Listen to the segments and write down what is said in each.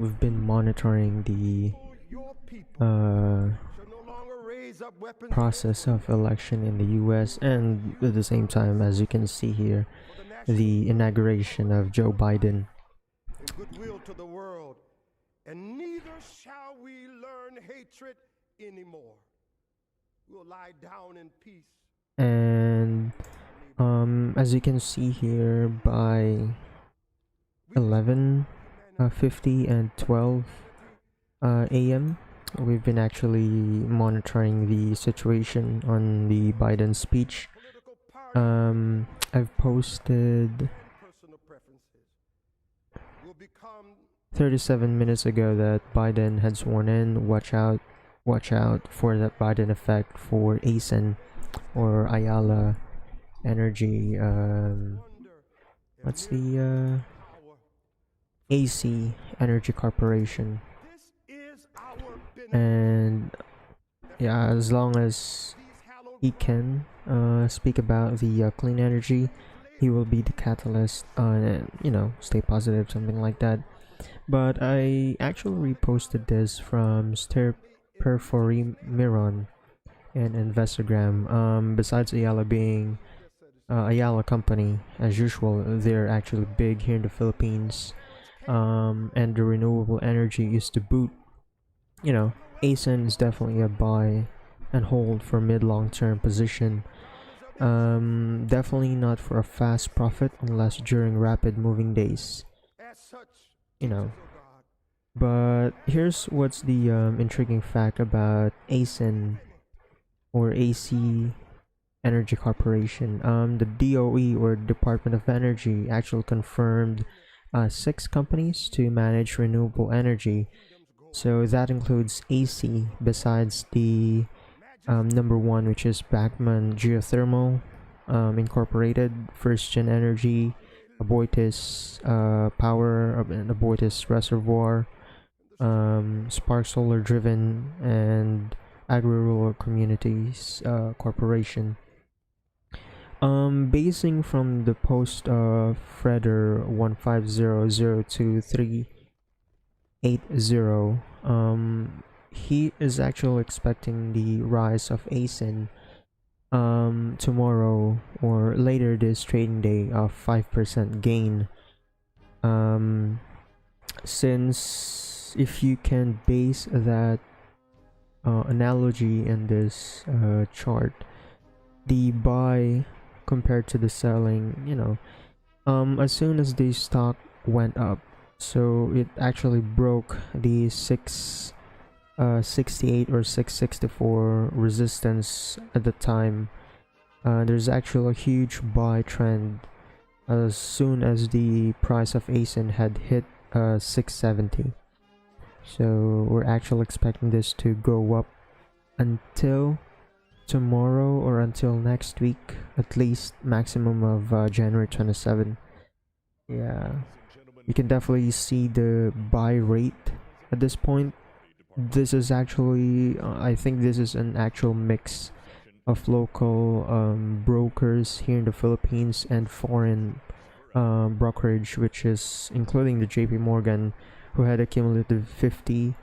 we've been monitoring the uh, process of election in the US, and at the same time, as you can see here, the inauguration of Joe Biden. And goodwill to the world, and neither shall we learn hatred anymore. We'll lie down in peace. And as you can see here, by 11:50 and 12 a.m. we've been actually monitoring the situation on the Biden speech. I've posted 37 minutes ago that Biden had sworn in. Watch out for that Biden effect for ACEN, or Ayala Energy. What's the AC Energy Corporation? And yeah, as long as he can speak about the clean energy, he will be the catalyst. Stay positive, something like that. But I actually reposted this from Stir Miron and Instagram. Besides Ayala being Ayala company, as usual, they're actually big here in the Philippines. And the renewable energy is to boot. ACEN is definitely a buy and hold for mid-long term position. Definitely not for a fast profit unless during rapid moving days. you know but here's what's the intriguing fact about ACEN, or AC Energy Corporation. The DOE, or Department of Energy, actually confirmed 6 companies to manage renewable energy. So that includes AC, besides the number one, which is Bachman Geothermal Incorporated, First Gen Energy, Aboitiz Power, and Aboitiz Reservoir, Spark Solar Driven, and Agri-Rural Communities Corporation. Basing from the post of Freder 1500230, he is actually expecting the rise of ACEN tomorrow or later this trading day of 5% gain. Since if you can base that analogy in this chart, the buy compared to the selling, as soon as the stock went up, so it actually broke the 668 or 664 resistance at the time. There's actually a huge buy trend as soon as the price of ACEN had hit 670. So we're actually expecting this to go up until tomorrow or until next week, at least maximum of January 27. Yeah, you can definitely see the buy rate at this point. This is actually I think this is an actual mix of local brokers here in the Philippines and foreign brokerage, which is including the JP Morgan, who had a cumulative 50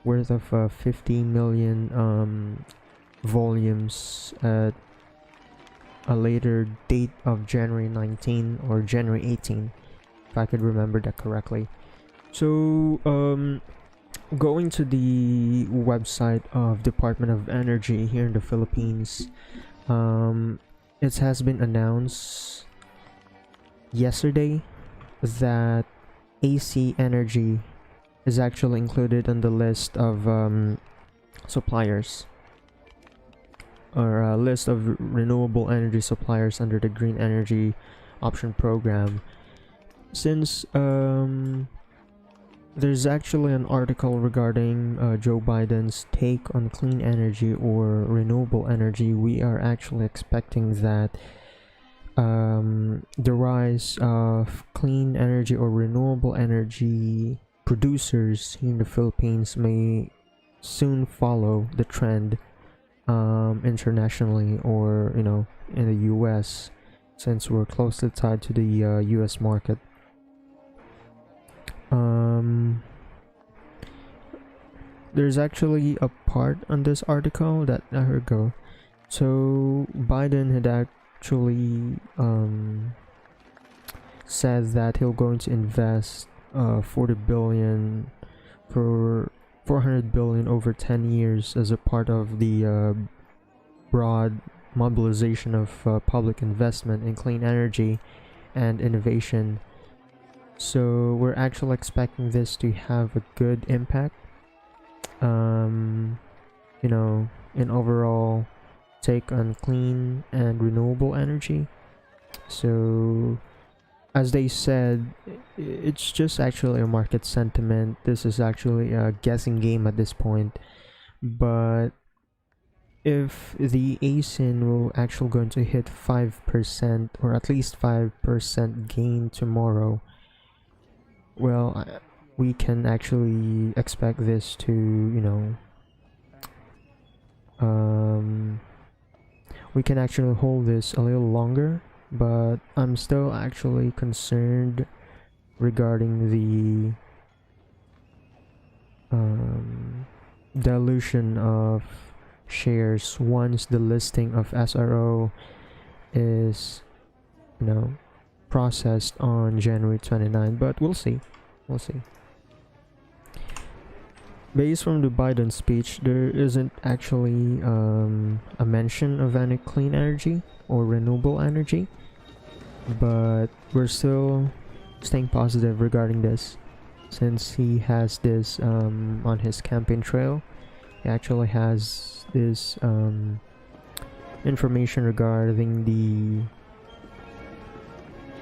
worth of 50 million volumes at a later date of January 19 or January 18, if I could remember that correctly. So going to the website of Department of Energy here in the Philippines, it has been announced yesterday that AC Energy is actually included on the list of suppliers, or a list of renewable energy suppliers under the Green Energy Option Program. Since there's actually an article regarding Joe Biden's take on clean energy or renewable energy, we are actually expecting that the rise of clean energy or renewable energy producers in the Philippines may soon follow the trend internationally, or in the US, since we're closely tied to the US market. there's actually a part on this article that here go. So Biden had actually said that he'll going to invest 40 billion for 400 billion over 10 years as a part of the broad mobilization of public investment in clean energy and innovation. So we're actually expecting this to have a good impact, you know, in overall take on clean and renewable energy. So as they said, it's just actually a market sentiment. This is actually a guessing game at this point. But if the ACEN will actually going to hit 5% or at least 5% gain tomorrow, well, we can actually expect this to, you know, we can actually hold this a little longer, but I'm still actually concerned regarding the dilution of shares once the listing of SRO is, you know, processed on January 29. But we'll see. Based from the Biden speech, there isn't actually a mention of any clean energy or renewable energy, but we're still staying positive regarding this, since he has this on his campaign trail. He actually has this information regarding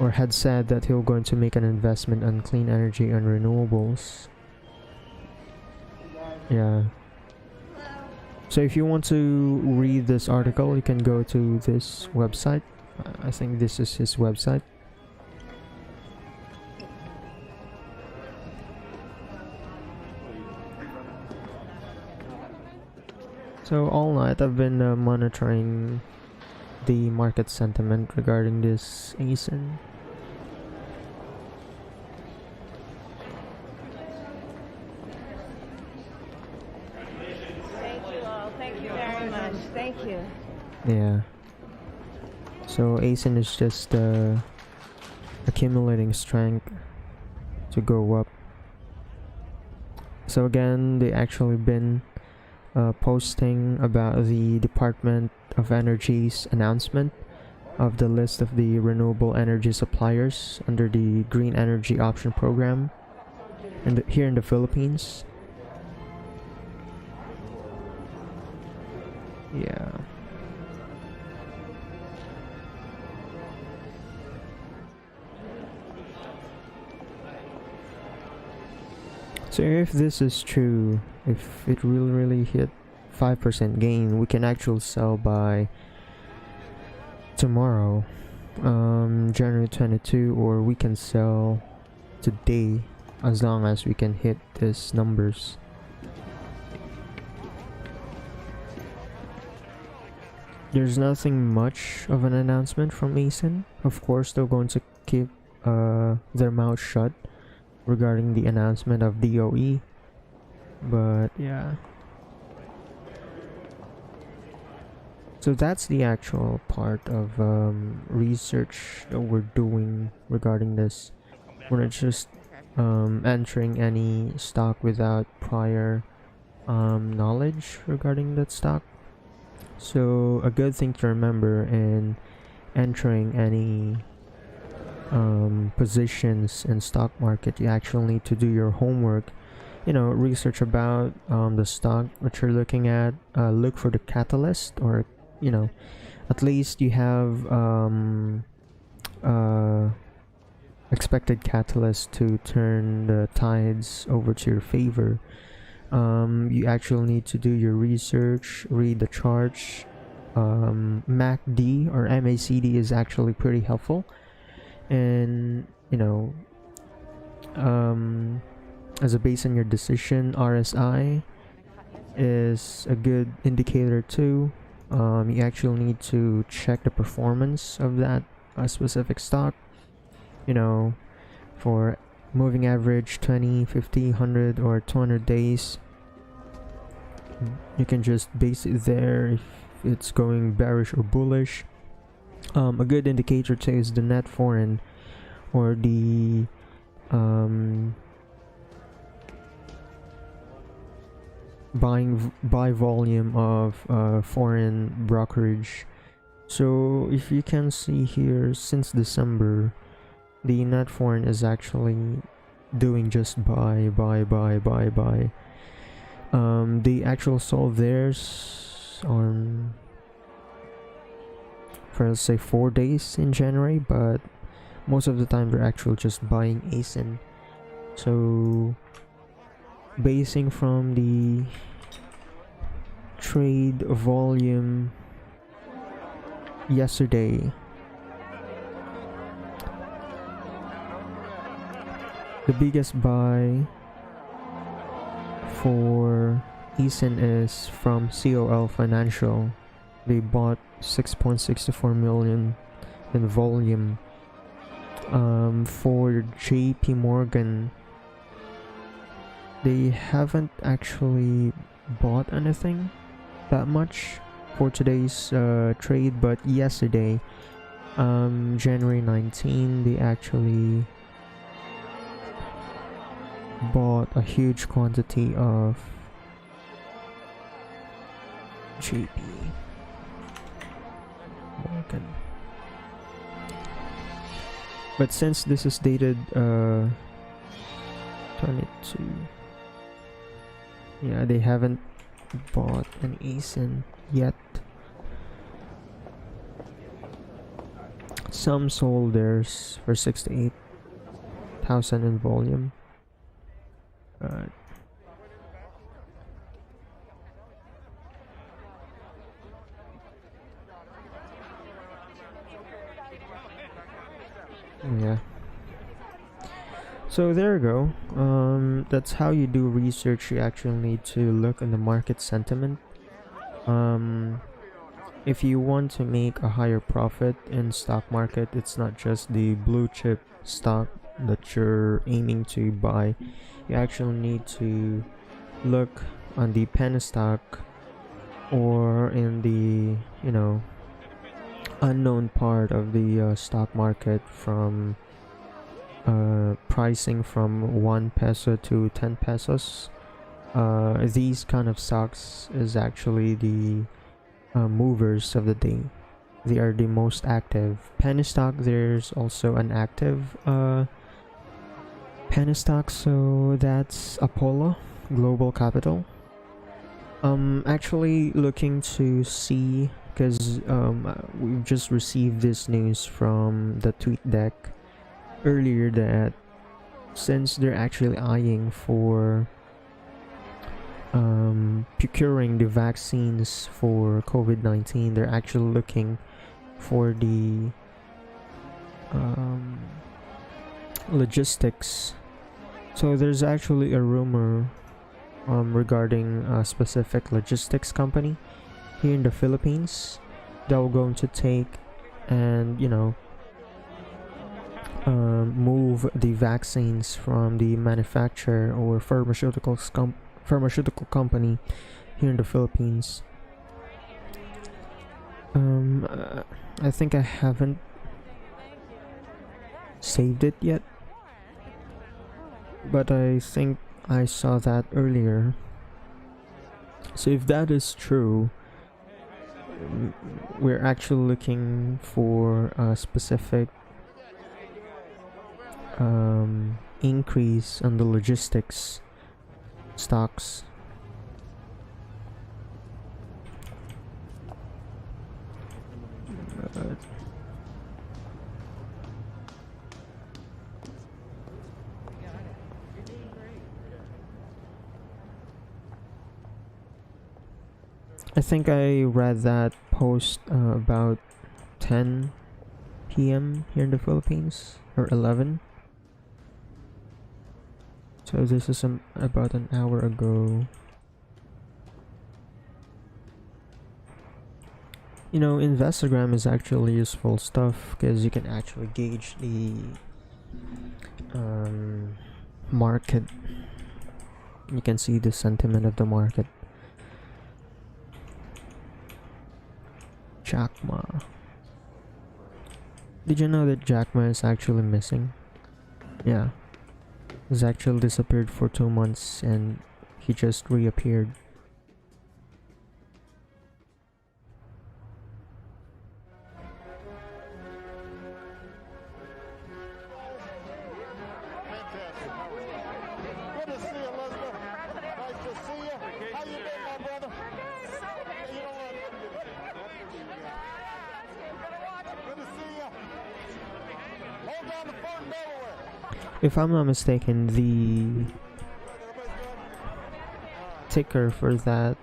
or had said that he'll going to make an investment on clean energy and renewables. Yeah. So if you want to read this article, you can go to this website. I think this is his website. So all night I've been monitoring the market sentiment regarding this ACEN. Thank you all. Thank you very much. Thank you. Yeah. So ACEN is just accumulating strength to go up. So again, they actually been posting about the Department of Energy's announcement of the list of the renewable energy suppliers under the Green Energy Option Program here in the Philippines. Yeah. So if this is true, if it will really hit 5% gain, we can actually sell by tomorrow, January 22, or we can sell today as long as we can hit these numbers. There's nothing much of an announcement from ACEN. Of course, they're going to keep their mouth shut regarding the announcement of DOE, but yeah. So that's the actual part of research that we're doing regarding this. We're not just entering any stock without prior knowledge regarding that stock. So a good thing to remember in entering any positions in stock market, you actually need to do your homework, you know, research about the stock that you're looking at, look for the catalyst, or you know, at least you have expected catalyst to turn the tides over to your favor. You actually need to do your research, read the charts. MACD or MACD is actually pretty helpful, and you know, as a base on your decision, RSI is a good indicator too. You actually need to check the performance of that specific stock, you know, for moving average 20, 50, 100 or 200 days. You can just base it there if it's going bearish or bullish. A good indicator too is the net foreign, or the buy volume of foreign brokerage. So if you can see here, since December, the net foreign is actually doing just buy. They actually sold theirs on, for let's say 4 days in January, but most of the time they're actually just buying ACEN. So basing from the trade volume yesterday, the biggest buy for ACEN is from COL Financial. They bought 6.64 million in volume. For JP Morgan, they haven't actually bought anything that much for today's trade, but yesterday, January 19, they actually bought a huge quantity of JP Morgan. But since this is dated 22, yeah, they haven't bought an ACEN yet. Some sold theirs for 68,000 in volume. Yeah. So there you go. That's how you do research. You actually need to look in the market sentiment. If you want to make a higher profit in stock market, it's not just the blue chip stock that you're aiming to buy. You actually need to look on the penny stock, or in the unknown part of the stock market, from pricing from 1 peso to 10 pesos. These kind of stocks is actually the movers of the day. They are the most active. Penny stock, there's also an active penny stock, so that's Apollo Global Capital. Actually looking to see, because we've just received this news from the tweet deck earlier, that since they're actually eyeing for procuring the vaccines for COVID-19, they're actually looking for the logistics. So there's actually a rumor regarding a specific logistics company here in the Philippines that will going to take and move the vaccines from the manufacturer or pharmaceutical company here in the Philippines. I think I haven't saved it yet, but I think I saw that earlier. So if that is true, we're actually looking for a specific increase on the logistics stocks. I think I read that post about 10 p.m. here in the Philippines, or 11. So this is about an hour ago. Instagram is actually useful stuff because you can actually gauge the market. You can see the sentiment of the market. Jackma. Did you know that Jackma is actually missing? Yeah. He's actually disappeared for 2 months and he just reappeared. Fantastic. Good to see you, Elizabeth. Nice to see you. How you been, my brother? You know what? Good to see you. Hold down the phone in Delaware. If I'm not mistaken, the ticker for that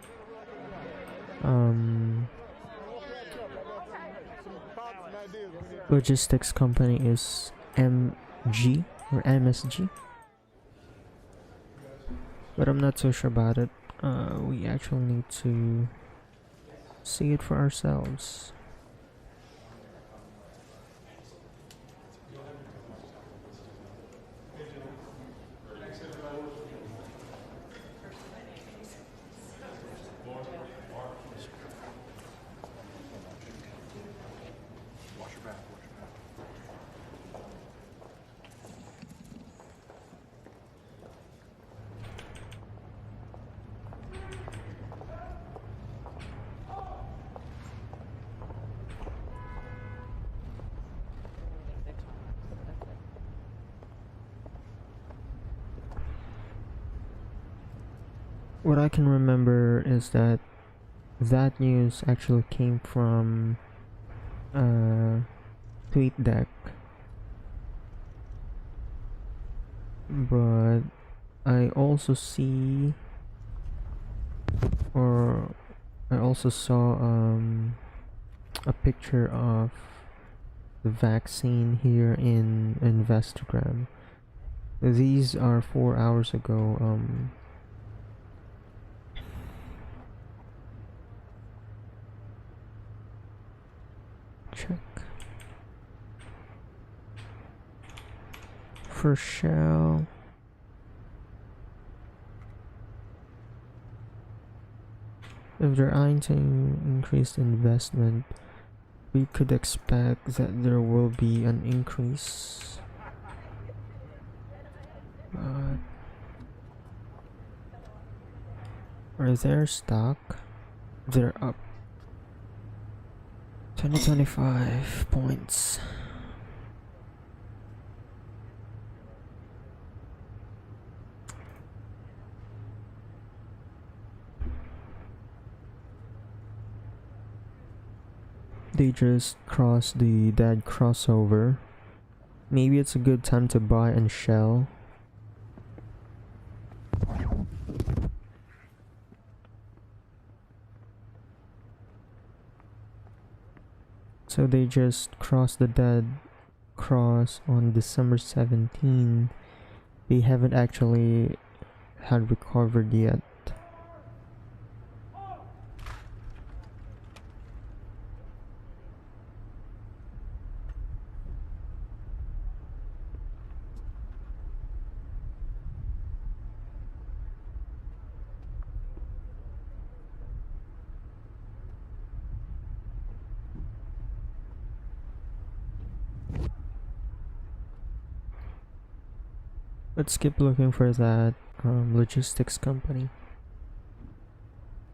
logistics company is MG or MSG, but I'm not so sure about it. We actually need to see it for ourselves. What I can remember is that news actually came from TweetDeck, but I also see, or I also saw a picture of the vaccine here in Instagram. These are 4 hours ago. Check for Shell. If they're eyeing to increase investment, we could expect that there will be an increase. Are their stock? They're up 2025 points. They just crossed the dead crossover. Maybe it's a good time to buy and shell. So they just crossed the dead cross on December 17. They haven't actually had recovered yet. Let's keep looking for that logistics company.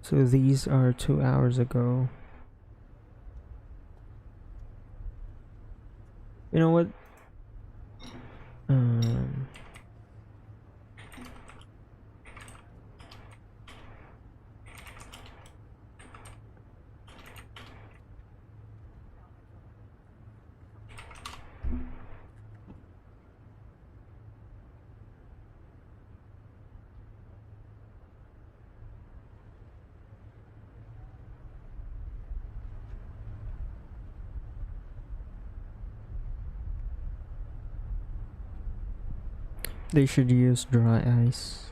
So these are 2 hours ago. You know what? They should use dry ice.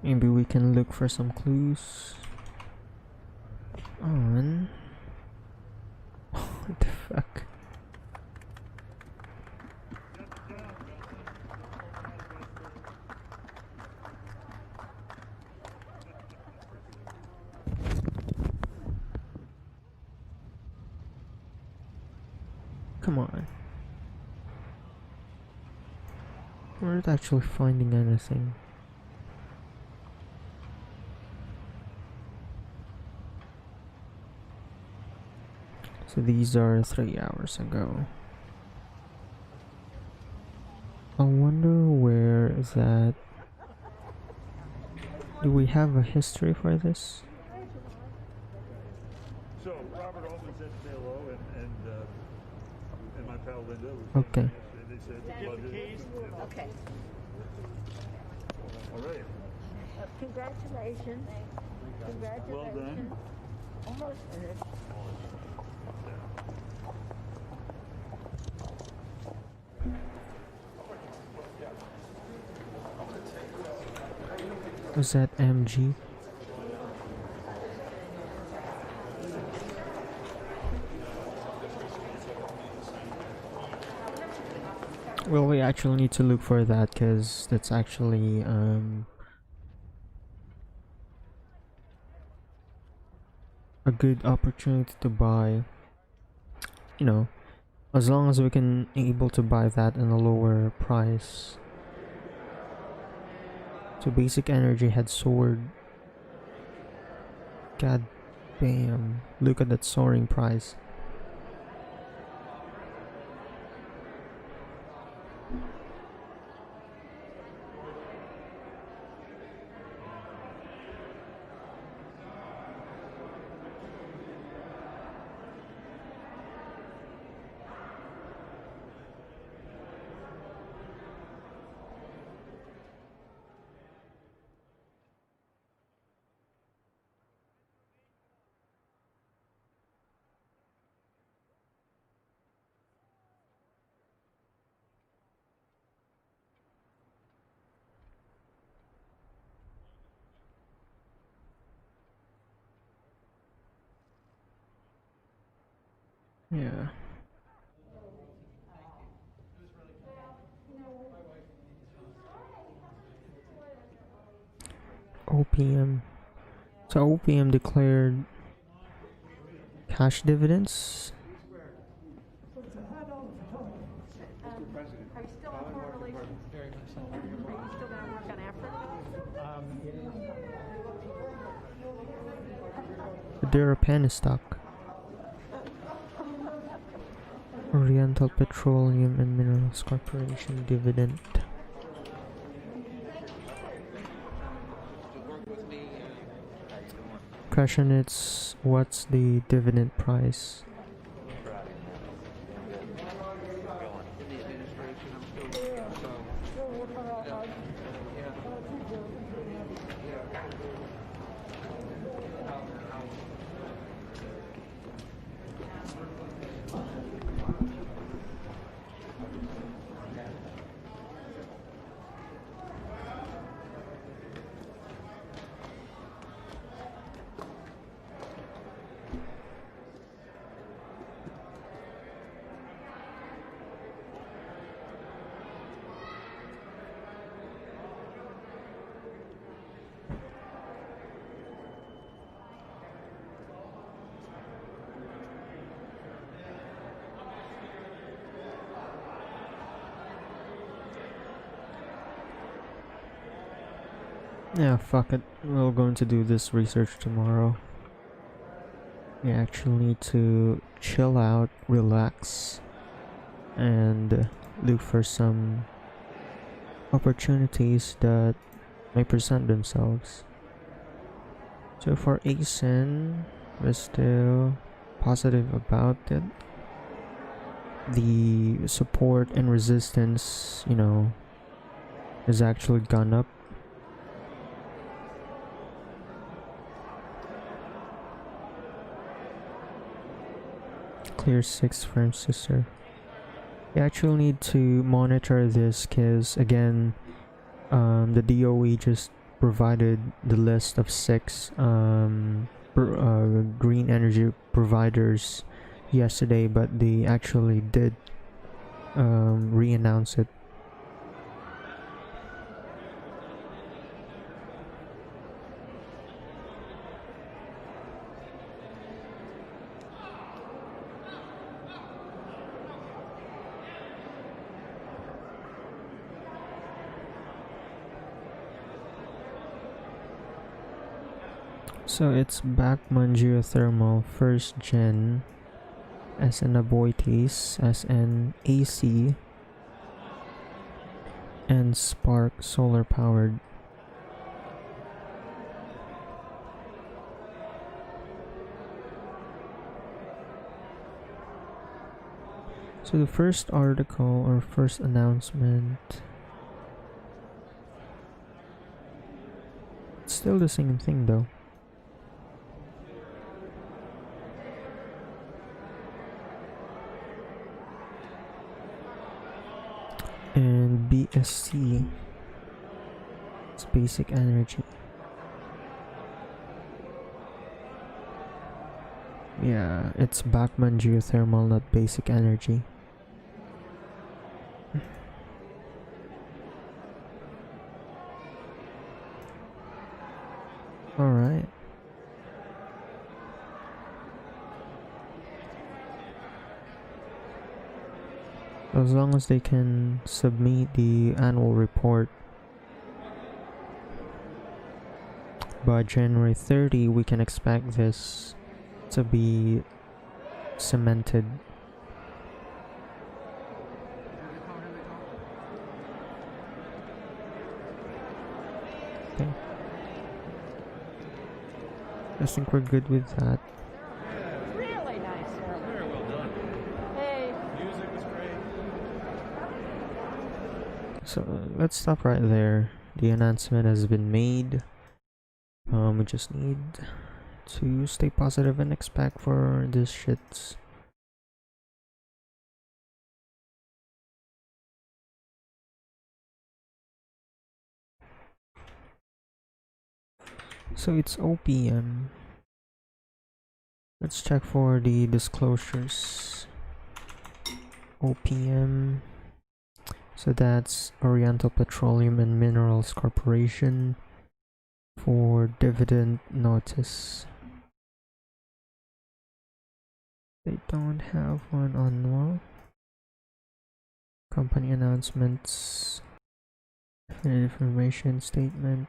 Maybe we can look for some clues on what the fuck. Come on. We're not actually finding anything. So these are 3 hours ago. I wonder where is that. Do we have a history for this? So Robert Altman said say hello, and my pal Linda was Okay. and they said Okay. all right. Congratulations. Congratulations. Well done. Almost finished. Was that MG? Well, we actually need to look for that because that's actually a good opportunity to buy. You know, as long as we can able to buy that in a lower price. So basic energy had soared. God damn, look at that soaring price. Yeah. OPM. So OPM declared cash dividends. Are you still on foreign relations? Very much so. Are you still going to work on Africa? They're a penny stock. Oriental Petroleum and Minerals Corporation dividend. Question, it's what's the dividend price? Yeah, fuck it. We're going to do this research tomorrow. We actually need to chill out, relax, and look for some opportunities that may present themselves. So for ACEN, we're still positive about it. The support and resistance, you know, has actually gone up. Clear 6 from sister. You actually need to monitor this because again, the DOE just provided the list of 6 green energy providers yesterday, but they actually did re-announce it. So it's Bachmann Geothermal First Gen, ACEN Aboitiz, ACEN AC, and Spark Solar Powered. So the first article or first announcement, it's still the same thing though. And BSC, it's basic energy. Yeah, it's Bachmann Geothermal, not basic energy. Alright. As long as they can submit the annual report by January 30, we can expect this to be cemented. Okay. I think we're good with that. Really nice, sir. Very well done. Hey. Music was great. So let's stop right there. The announcement has been made. We just need to stay positive and expect for this shits. So it's OPM. Let's check for the disclosures. OPM. So that's Oriental Petroleum and Minerals Corporation for dividend notice. They don't have one on company announcements, information statement.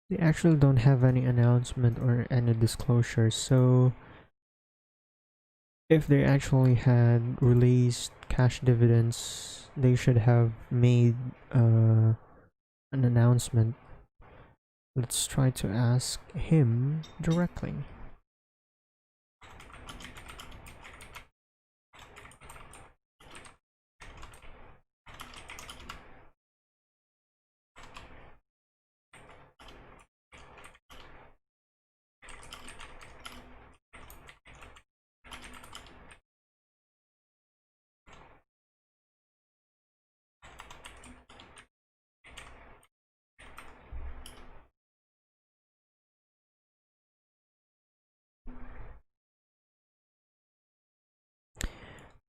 They actually don't have any announcement or any disclosure, so if they actually had released cash dividends, they should have made an announcement. Let's try to ask him directly.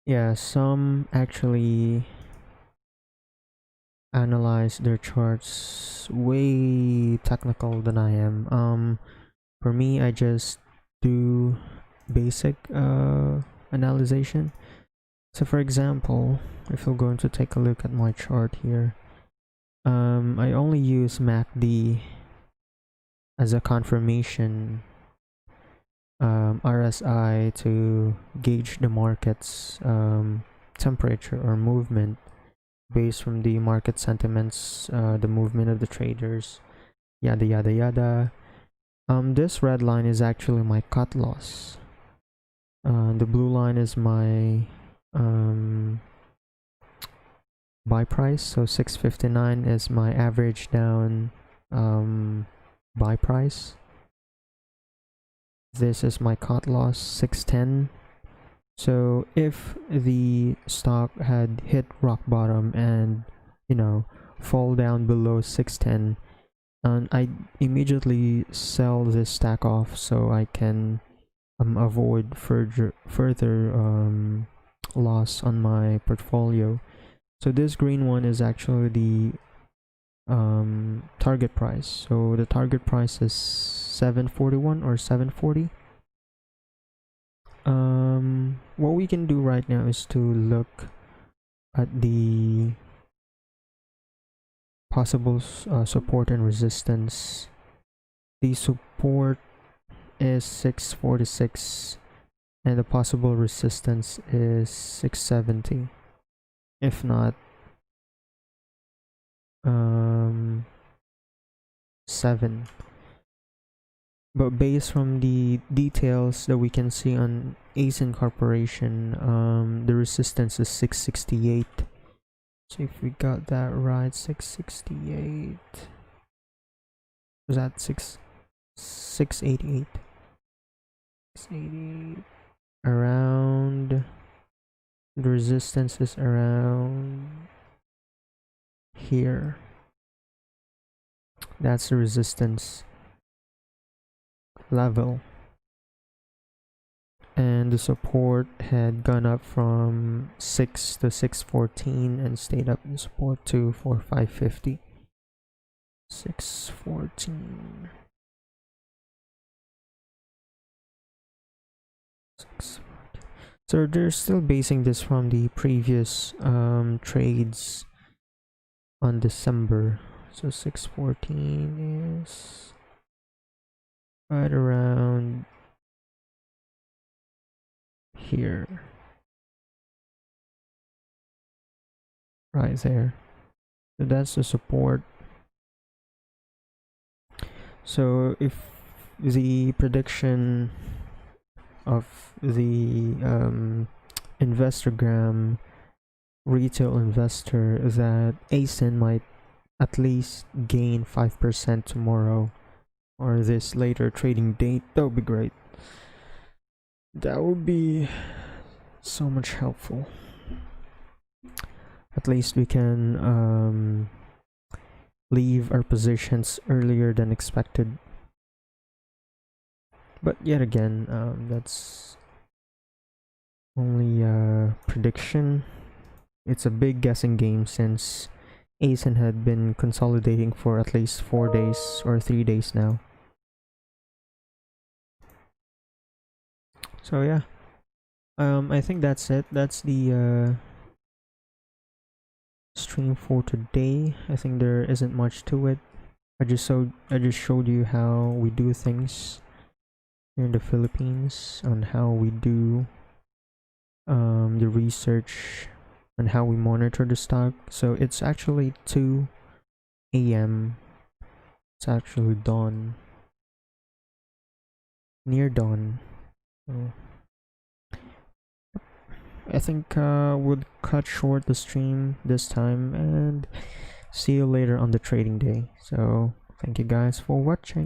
Yeah, some actually analyze their charts way technical than I am. For me, I just do basic analyzation. So for example, if you're going to take a look at my chart here, I only use MACD as a confirmation RSI to gauge the market's temperature or movement based from the market sentiments, the movement of the traders, yada yada yada. This red line is actually my cut loss. The blue line is my buy price, so 659 is my average down buy price. This is my cut loss, 610. So if the stock had hit rock bottom and, you know, fall down below 610, and I immediately sell this stack off so I can avoid further loss on my portfolio. So this green one is actually the target price. So the target price is 741 or 740. What we can do right now is to look at the possible support and resistance. The support is 646 and the possible resistance is 670. If not 7. But based from the details that we can see on ACEN Corporation, the resistance is 668. So if we got that right, 668. Was that 688? 688. Around, the resistance is around here. That's the resistance level, and the support had gone up from 6 to 614 and stayed up in support to 4550. 614. 614. So they're still basing this from the previous trades on December. So 614 is right around here, right there. So that's the support. So if the prediction of the Investogram retail investor that ACEN might at least gain 5% tomorrow or this later trading date, that would be great. That would be so much helpful. At least we can leave our positions earlier than expected. But yet again, that's only a prediction. It's a big guessing game since ACEN had been consolidating for at least 4 days or 3 days now. So yeah, I think that's it. That's the stream for today. I think there isn't much to it. I just showed you how we do things here in the Philippines, on how we do the research and how we monitor the stock. So it's actually 2 a.m. It's actually dawn, near dawn. So I think we'll cut short the stream this time and see you later on the trading day. So thank you guys for watching.